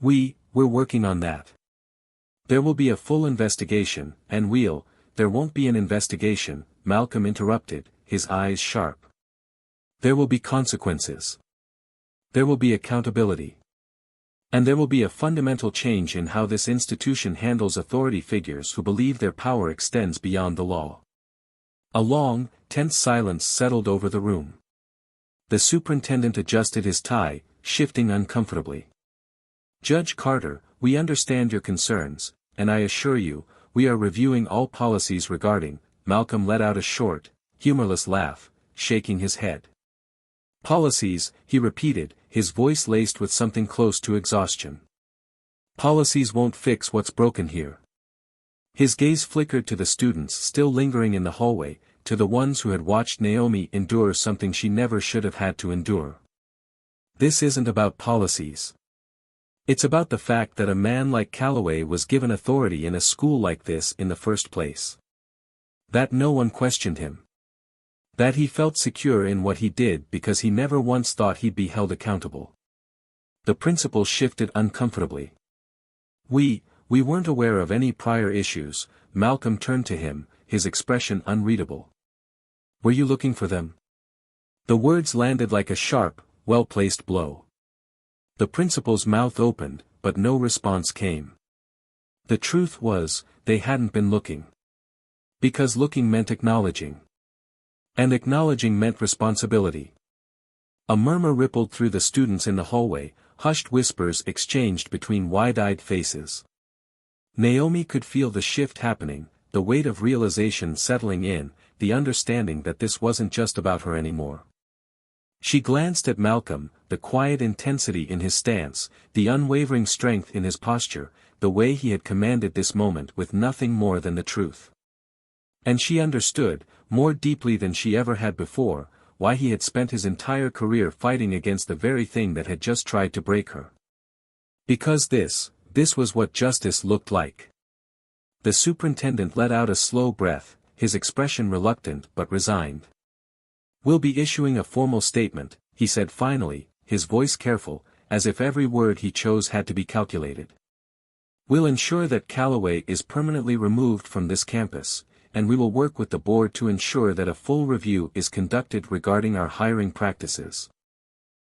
We're working on that. There will be a full investigation, and there won't be an investigation, Malcolm interrupted, his eyes sharp. There will be consequences. There will be accountability. And there will be a fundamental change in how this institution handles authority figures who believe their power extends beyond the law. A long, tense silence settled over the room. The superintendent adjusted his tie, shifting uncomfortably. Judge Carter, we understand your concerns, and I assure you, we are reviewing all policies regarding. Malcolm let out a short, humorless laugh, shaking his head. Policies, he repeated, his voice laced with something close to exhaustion. Policies won't fix what's broken here. His gaze flickered to the students still lingering in the hallway, to the ones who had watched Naomi endure something she never should have had to endure. This isn't about policies. It's about the fact that a man like Calloway was given authority in a school like this in the first place. That no one questioned him. That he felt secure in what he did because he never once thought he'd be held accountable. The principal shifted uncomfortably. We weren't aware of any prior issues. Malcolm turned to him, his expression unreadable. Were you looking for them? The words landed like a sharp, well-placed blow. The principal's mouth opened, but no response came. The truth was, they hadn't been looking. Because looking meant acknowledging. And acknowledging meant responsibility. A murmur rippled through the students in the hallway, hushed whispers exchanged between wide-eyed faces. Naomi could feel the shift happening, the weight of realization settling in, the understanding that this wasn't just about her anymore. She glanced at Malcolm, the quiet intensity in his stance, the unwavering strength in his posture, the way he had commanded this moment with nothing more than the truth. And she understood, more deeply than she ever had before, why he had spent his entire career fighting against the very thing that had just tried to break her. Because this was what justice looked like. The superintendent let out a slow breath, his expression reluctant but resigned. We'll be issuing a formal statement, he said finally, his voice careful, as if every word he chose had to be calculated. We'll ensure that Calloway is permanently removed from this campus, and we will work with the board to ensure that a full review is conducted regarding our hiring practices.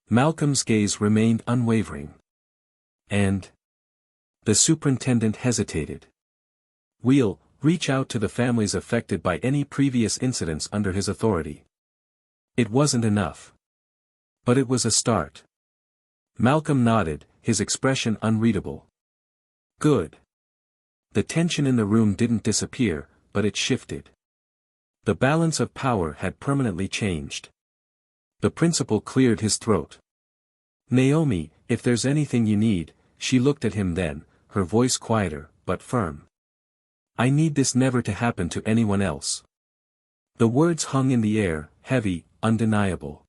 Malcolm's gaze remained unwavering. And? The superintendent hesitated. We'll reach out to the families affected by any previous incidents under his authority. It wasn't enough. But it was a start. Malcolm nodded, his expression unreadable. Good. The tension in the room didn't disappear, but it shifted. The balance of power had permanently changed. The principal cleared his throat. Naomi, if there's anything you need, she looked at him then, her voice quieter, but firm. I need this never to happen to anyone else. The words hung in the air, heavy, undeniable.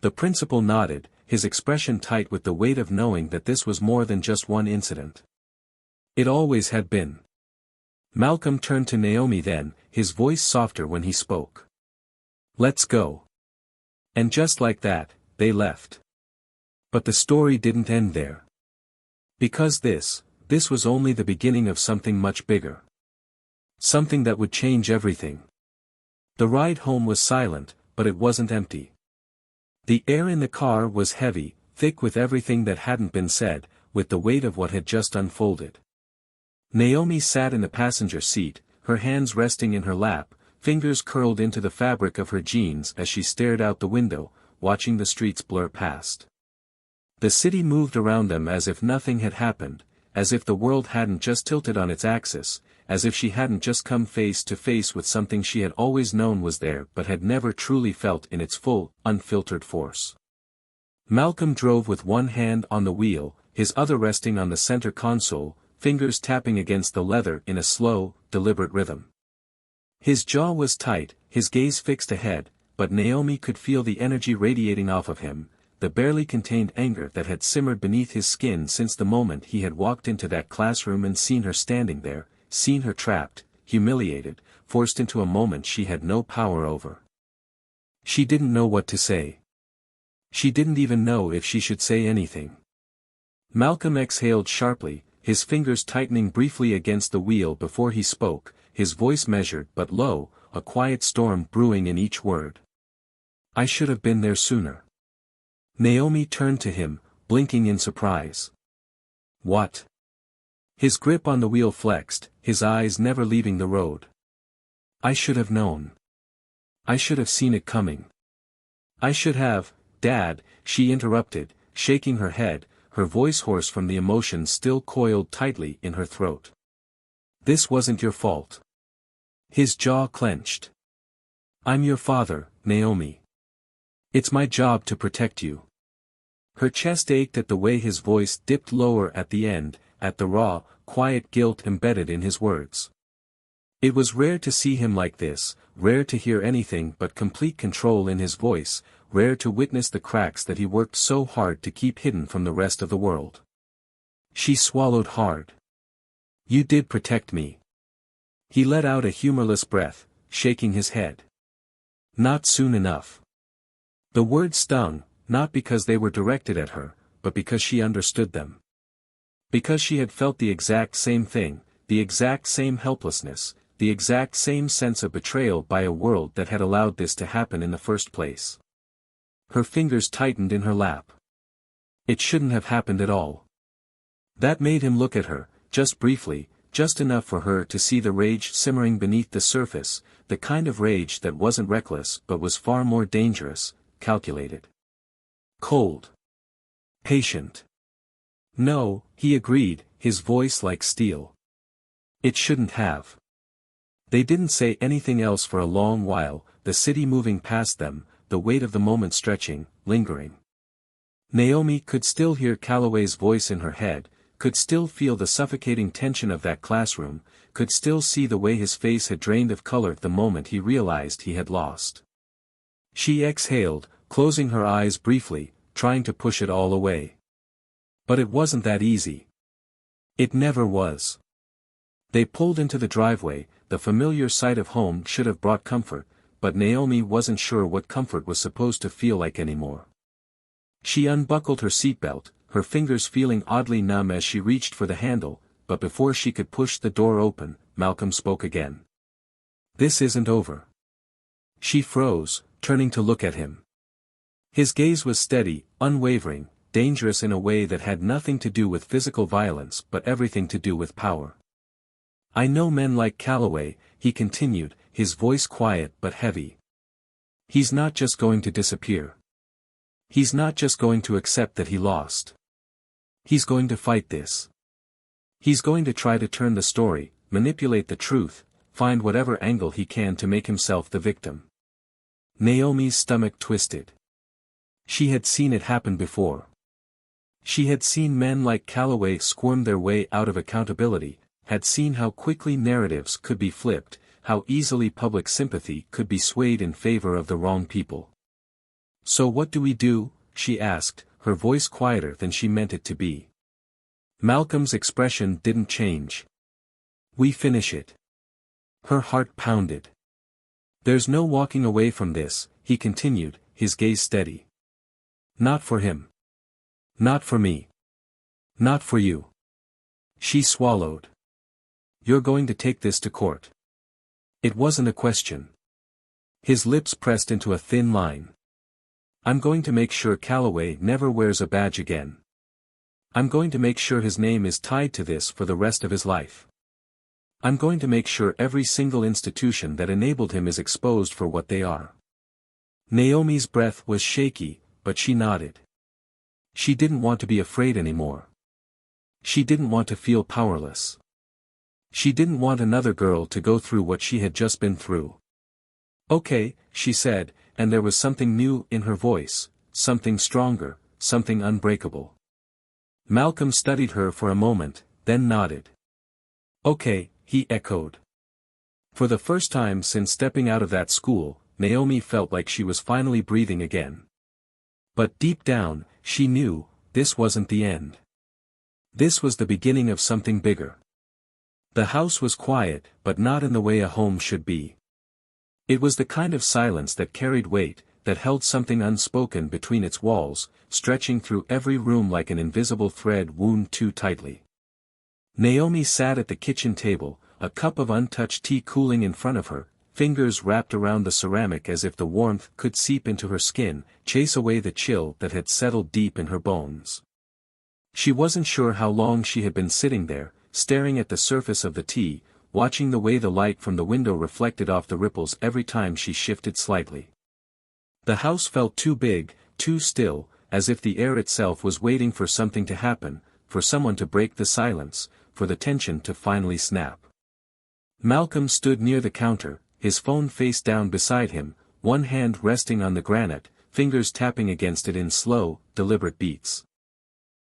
The principal nodded, his expression tight with the weight of knowing that this was more than just one incident. It always had been. Malcolm turned to Naomi then, his voice softer when he spoke. Let's go. And just like that, they left. But the story didn't end there. Because this was only the beginning of something much bigger. Something that would change everything. The ride home was silent, but it wasn't empty. The air in the car was heavy, thick with everything that hadn't been said, with the weight of what had just unfolded. Naomi sat in the passenger seat, her hands resting in her lap, fingers curled into the fabric of her jeans as she stared out the window, watching the streets blur past. The city moved around them as if nothing had happened, as if the world hadn't just tilted on its axis, as if she hadn't just come face to face with something she had always known was there but had never truly felt in its full, unfiltered force. Malcolm drove with one hand on the wheel, his other resting on the center console, fingers tapping against the leather in a slow, deliberate rhythm. His jaw was tight, his gaze fixed ahead, but Naomi could feel the energy radiating off of him, the barely contained anger that had simmered beneath his skin since the moment he had walked into that classroom and seen her standing there, seen her trapped, humiliated, forced into a moment she had no power over. She didn't know what to say. She didn't even know if she should say anything. Malcolm exhaled sharply, his fingers tightening briefly against the wheel before he spoke, his voice measured but low, a quiet storm brewing in each word. I should have been there sooner. Naomi turned to him, blinking in surprise. What? His grip on the wheel flexed, his eyes never leaving the road. I should have known. I should have seen it coming. I should have, Dad, she interrupted, shaking her head, her voice hoarse from the emotion still coiled tightly in her throat. "This wasn't your fault." His jaw clenched. "I'm your father, Naomi. It's my job to protect you." Her chest ached at the way his voice dipped lower at the end, at the raw, quiet guilt embedded in his words. It was rare to see him like this, rare to hear anything but complete control in his voice, rare to witness the cracks that he worked so hard to keep hidden from the rest of the world. She swallowed hard. "You did protect me." He let out a humorless breath, shaking his head. "Not soon enough." The words stung, not because they were directed at her, but because she understood them. Because she had felt the exact same thing, the exact same helplessness, the exact same sense of betrayal by a world that had allowed this to happen in the first place. Her fingers tightened in her lap. It shouldn't have happened at all. That made him look at her, just briefly, just enough for her to see the rage simmering beneath the surface, the kind of rage that wasn't reckless but was far more dangerous, calculated. Cold. Patient. "No," he agreed, his voice like steel. "It shouldn't have." They didn't say anything else for a long while, the city moving past them, the weight of the moment stretching, lingering. Naomi could still hear Calloway's voice in her head, could still feel the suffocating tension of that classroom, could still see the way his face had drained of color the moment he realized he had lost. She exhaled, closing her eyes briefly, trying to push it all away. But it wasn't that easy. It never was. They pulled into the driveway. The familiar sight of home should have brought comfort, but Naomi wasn't sure what comfort was supposed to feel like anymore. She unbuckled her seatbelt, her fingers feeling oddly numb as she reached for the handle, but before she could push the door open, Malcolm spoke again. "This isn't over." She froze, turning to look at him. His gaze was steady, unwavering, dangerous in a way that had nothing to do with physical violence but everything to do with power. "I know men like Calloway," he continued, his voice quiet but heavy. "He's not just going to disappear. He's not just going to accept that he lost. He's going to fight this. He's going to try to turn the story, manipulate the truth, find whatever angle he can to make himself the victim." Naomi's stomach twisted. She had seen it happen before. She had seen men like Calloway squirm their way out of accountability, had seen how quickly narratives could be flipped, how easily public sympathy could be swayed in favor of the wrong people. "So what do we do?" she asked, her voice quieter than she meant it to be. Malcolm's expression didn't change. "We finish it." Her heart pounded. "There's no walking away from this," he continued, his gaze steady. "Not for him. Not for me. Not for you." She swallowed. "You're going to take this to court." It wasn't a question. His lips pressed into a thin line. "I'm going to make sure Calloway never wears a badge again. I'm going to make sure his name is tied to this for the rest of his life. I'm going to make sure every single institution that enabled him is exposed for what they are." Naomi's breath was shaky, but she nodded. She didn't want to be afraid anymore. She didn't want to feel powerless. She didn't want another girl to go through what she had just been through. "Okay," she said, and there was something new in her voice, something stronger, something unbreakable. Malcolm studied her for a moment, then nodded. "Okay," he echoed. For the first time since stepping out of that school, Naomi felt like she was finally breathing again. But deep down, she knew, this wasn't the end. This was the beginning of something bigger. The house was quiet, but not in the way a home should be. It was the kind of silence that carried weight, that held something unspoken between its walls, stretching through every room like an invisible thread wound too tightly. Naomi sat at the kitchen table, a cup of untouched tea cooling in front of her, fingers wrapped around the ceramic as if the warmth could seep into her skin, chase away the chill that had settled deep in her bones. She wasn't sure how long she had been sitting there, staring at the surface of the tea, watching the way the light from the window reflected off the ripples every time she shifted slightly. The house felt too big, too still, as if the air itself was waiting for something to happen, for someone to break the silence, for the tension to finally snap. Malcolm stood near the counter, his phone face down beside him, one hand resting on the granite, fingers tapping against it in slow, deliberate beats.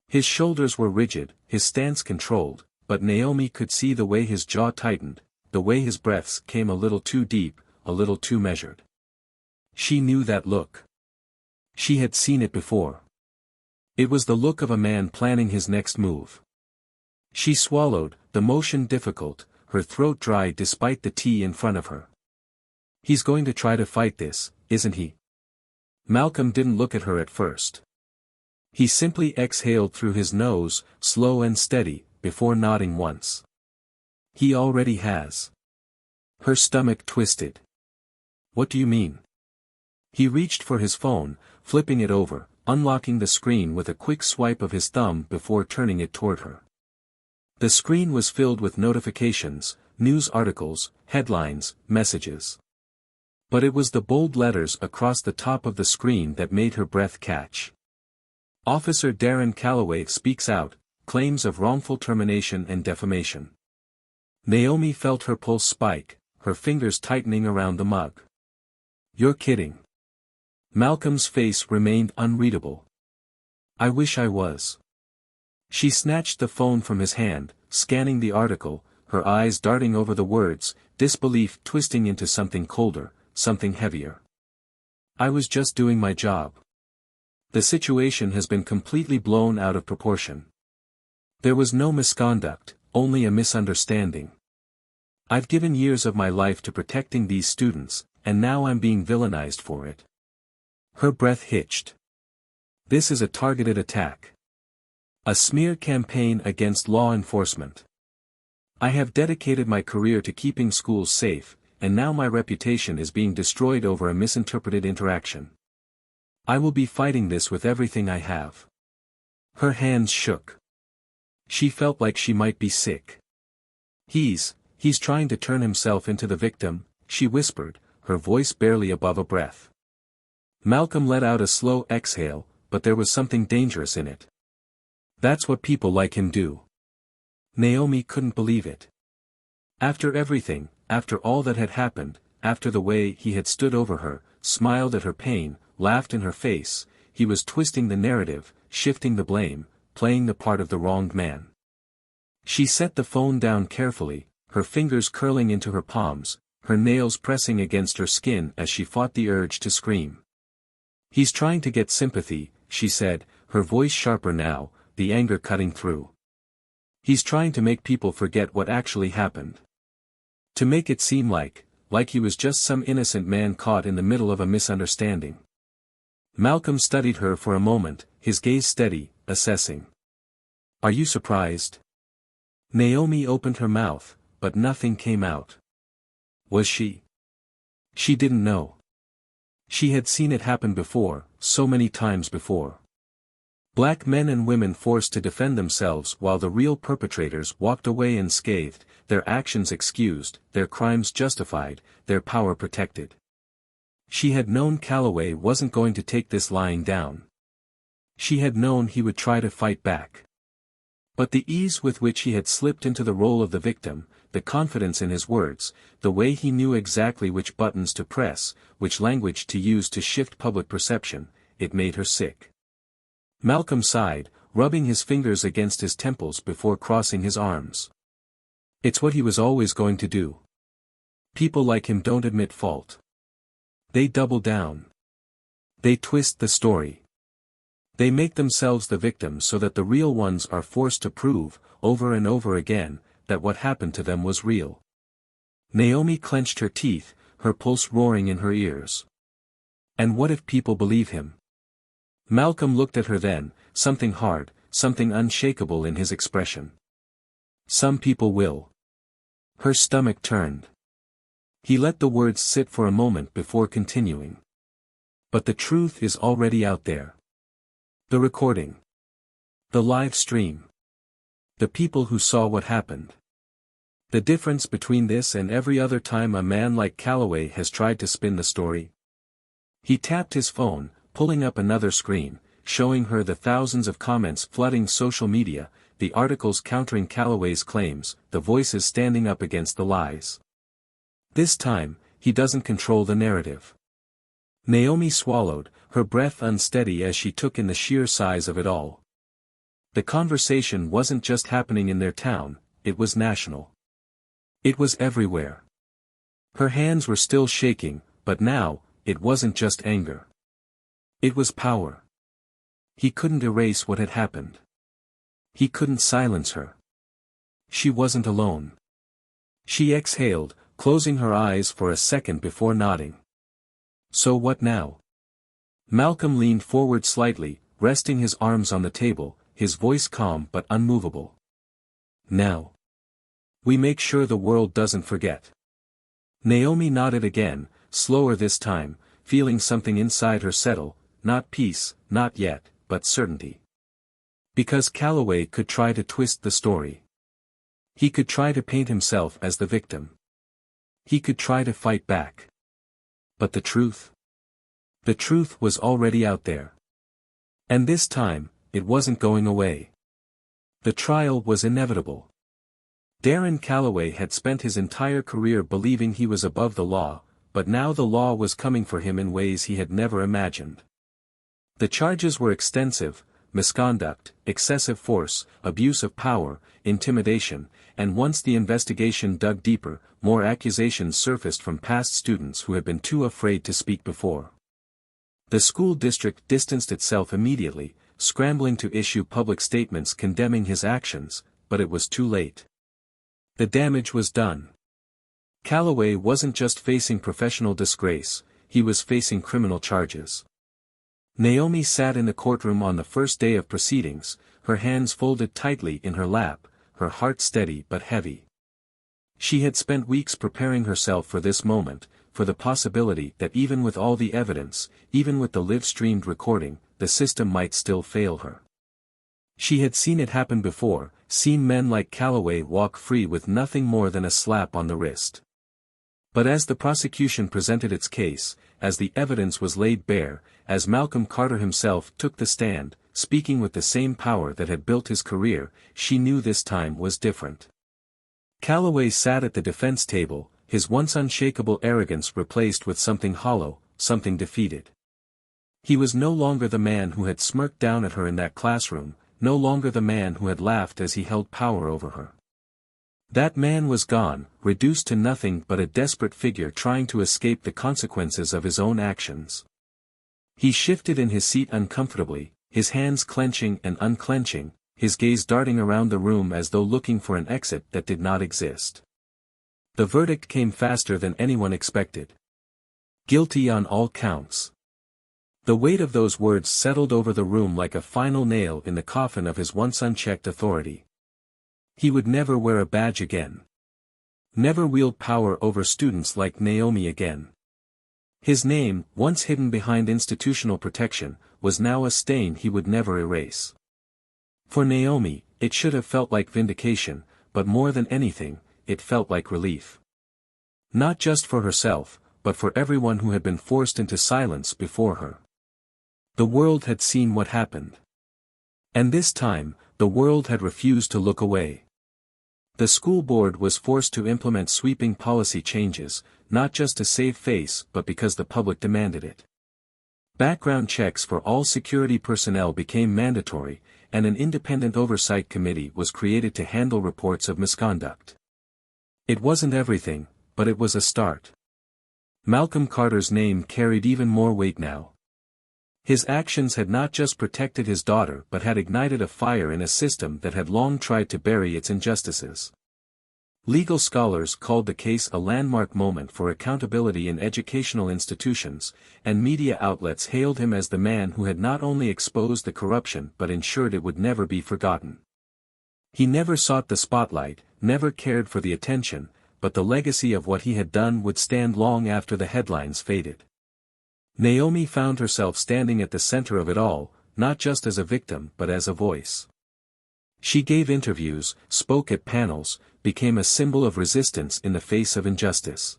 His shoulders were rigid, his stance controlled, but Naomi could see the way his jaw tightened, the way his breaths came a little too deep, a little too measured. She knew that look. She had seen it before. It was the look of a man planning his next move. She swallowed, the motion difficult, her throat dry despite the tea in front of her. He's going to try to fight this, isn't he? Malcolm didn't look at her at first. He simply exhaled through his nose, slow and steady, before nodding once. He already has. Her stomach twisted. What do you mean? He reached for his phone, flipping it over, unlocking the screen with a quick swipe of his thumb before turning it toward her. The screen was filled with notifications, news articles, headlines, messages. But it was the bold letters across the top of the screen that made her breath catch. Officer Darren Calloway speaks out, claims of wrongful termination and defamation. Naomi felt her pulse spike, her fingers tightening around the mug. You're kidding. Malcolm's face remained unreadable. I wish I was. She snatched the phone from his hand, scanning the article, her eyes darting over the words, disbelief twisting into something colder, something heavier. I was just doing my job. The situation has been completely blown out of proportion. There was no misconduct, only a misunderstanding. I've given years of my life to protecting these students, and now I'm being villainized for it. Her breath hitched. This is a targeted attack. A smear campaign against law enforcement. I have dedicated my career to keeping schools safe, and now my reputation is being destroyed over a misinterpreted interaction. I will be fighting this with everything I have. Her hands shook. She felt like she might be sick. He's trying to turn himself into the victim, she whispered, her voice barely above a breath. Malcolm let out a slow exhale, but there was something dangerous in it. That's what people like him do. Naomi couldn't believe it. After everything, after all that had happened, after the way he had stood over her, smiled at her pain, laughed in her face, he was twisting the narrative, shifting the blame, playing the part of the wronged man. She set the phone down carefully, her fingers curling into her palms, her nails pressing against her skin as she fought the urge to scream. He's trying to get sympathy, she said, her voice sharper now, the anger cutting through. He's trying to make people forget what actually happened. To make it seem like he was just some innocent man caught in the middle of a misunderstanding. Malcolm studied her for a moment, his gaze steady, assessing. Are you surprised? Naomi opened her mouth, but nothing came out. Was she? She didn't know. She had seen it happen before, so many times before. Black men and women forced to defend themselves while the real perpetrators walked away unscathed, their actions excused, their crimes justified, their power protected. She had known Calloway wasn't going to take this lying down. She had known he would try to fight back. But the ease with which he had slipped into the role of the victim, the confidence in his words, the way he knew exactly which buttons to press, which language to use to shift public perception, it made her sick. Malcolm sighed, rubbing his fingers against his temples before crossing his arms. It's what he was always going to do. People like him don't admit fault. They double down. They twist the story. They make themselves the victims so that the real ones are forced to prove, over and over again, that what happened to them was real. Naomi clenched her teeth, her pulse roaring in her ears. And what if people believe him? Malcolm looked at her then, something hard, something unshakable in his expression. Some people will. Her stomach turned. He let the words sit for a moment before continuing. But the truth is already out there. The recording. The live stream. The people who saw what happened. The difference between this and every other time a man like Calloway has tried to spin the story. He tapped his phone, pulling up another screen, showing her the thousands of comments flooding social media, the articles countering Calloway's claims, the voices standing up against the lies. This time, he doesn't control the narrative. Naomi swallowed, her breath unsteady as she took in the sheer size of it all. The conversation wasn't just happening in their town, it was national. It was everywhere. Her hands were still shaking, but now, it wasn't just anger. It was power. He couldn't erase what had happened. He couldn't silence her. She wasn't alone. She exhaled, closing her eyes for a second before nodding. So what now? Malcolm leaned forward slightly, resting his arms on the table, his voice calm but unmovable. Now. We make sure the world doesn't forget. Naomi nodded again, slower this time, feeling something inside her settle, not peace, not yet, but certainty. Because Calloway could try to twist the story. He could try to paint himself as the victim. He could try to fight back. But the truth? The truth was already out there. And this time, it wasn't going away. The trial was inevitable. Darren Calloway had spent his entire career believing he was above the law, but now the law was coming for him in ways he had never imagined. The charges were extensive: misconduct, excessive force, abuse of power, intimidation, and once the investigation dug deeper, more accusations surfaced from past students who had been too afraid to speak before. The school district distanced itself immediately, scrambling to issue public statements condemning his actions, but it was too late. The damage was done. Calloway wasn't just facing professional disgrace, he was facing criminal charges. Naomi sat in the courtroom on the first day of proceedings, her hands folded tightly in her lap, her heart steady but heavy. She had spent weeks preparing herself for this moment, for the possibility that even with all the evidence, even with the live-streamed recording, the system might still fail her. She had seen it happen before, seen men like Calloway walk free with nothing more than a slap on the wrist. But as the prosecution presented its case, as the evidence was laid bare, as Malcolm Carter himself took the stand, speaking with the same power that had built his career, she knew this time was different. Calloway sat at the defense table, his once unshakable arrogance replaced with something hollow, something defeated. He was no longer the man who had smirked down at her in that classroom, no longer the man who had laughed as he held power over her. That man was gone, reduced to nothing but a desperate figure trying to escape the consequences of his own actions. He shifted in his seat uncomfortably, his hands clenching and unclenching, his gaze darting around the room as though looking for an exit that did not exist. The verdict came faster than anyone expected. Guilty on all counts. The weight of those words settled over the room like a final nail in the coffin of his once unchecked authority. He would never wear a badge again. Never wield power over students like Naomi again. His name, once hidden behind institutional protection, was now a stain he would never erase. For Naomi, it should have felt like vindication, but more than anything, it felt like relief. Not just for herself, but for everyone who had been forced into silence before her. The world had seen what happened. And this time, the world had refused to look away. The school board was forced to implement sweeping policy changes, not just to save face but because the public demanded it. Background checks for all security personnel became mandatory, and an independent oversight committee was created to handle reports of misconduct. It wasn't everything, but it was a start. Malcolm Carter's name carried even more weight now. His actions had not just protected his daughter but had ignited a fire in a system that had long tried to bury its injustices. Legal scholars called the case a landmark moment for accountability in educational institutions, and media outlets hailed him as the man who had not only exposed the corruption but ensured it would never be forgotten. He never sought the spotlight, never cared for the attention, but the legacy of what he had done would stand long after the headlines faded. Naomi found herself standing at the center of it all, not just as a victim but as a voice. She gave interviews, spoke at panels, became a symbol of resistance in the face of injustice.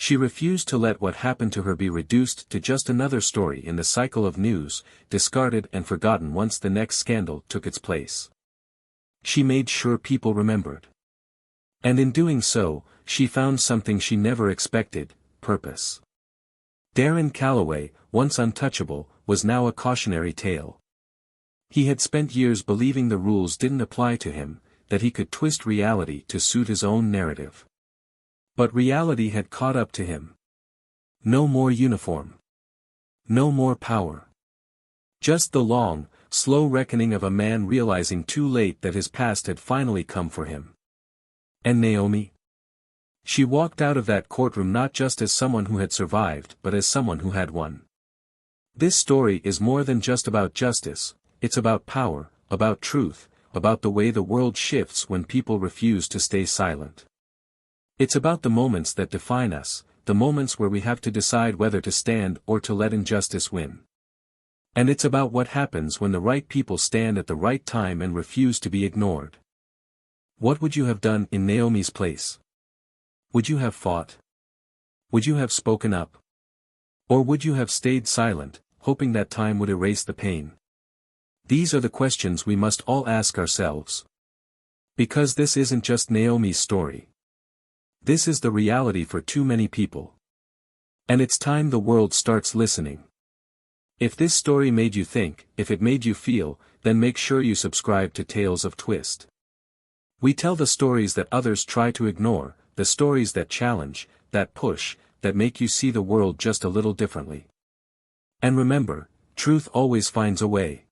She refused to let what happened to her be reduced to just another story in the cycle of news, discarded and forgotten once the next scandal took its place. She made sure people remembered. And in doing so, she found something she never expected: purpose. Darren Calloway, once untouchable, was now a cautionary tale. He had spent years believing the rules didn't apply to him, that he could twist reality to suit his own narrative. But reality had caught up to him. No more uniform. No more power. Just the long, slow reckoning of a man realizing too late that his past had finally come for him. And Naomi? She walked out of that courtroom not just as someone who had survived but as someone who had won. This story is more than just about justice, it's about power, about truth, about the way the world shifts when people refuse to stay silent. It's about the moments that define us, the moments where we have to decide whether to stand or to let injustice win. And it's about what happens when the right people stand at the right time and refuse to be ignored. What would you have done in Naomi's place? Would you have fought? Would you have spoken up? Or would you have stayed silent, hoping that time would erase the pain? These are the questions we must all ask ourselves. Because this isn't just Naomi's story. This is the reality for too many people. And it's time the world starts listening. If this story made you think, if it made you feel, then make sure you subscribe to Tales of Twist. We tell the stories that others try to ignore, the stories that challenge, that push, that make you see the world just a little differently. And remember, truth always finds a way.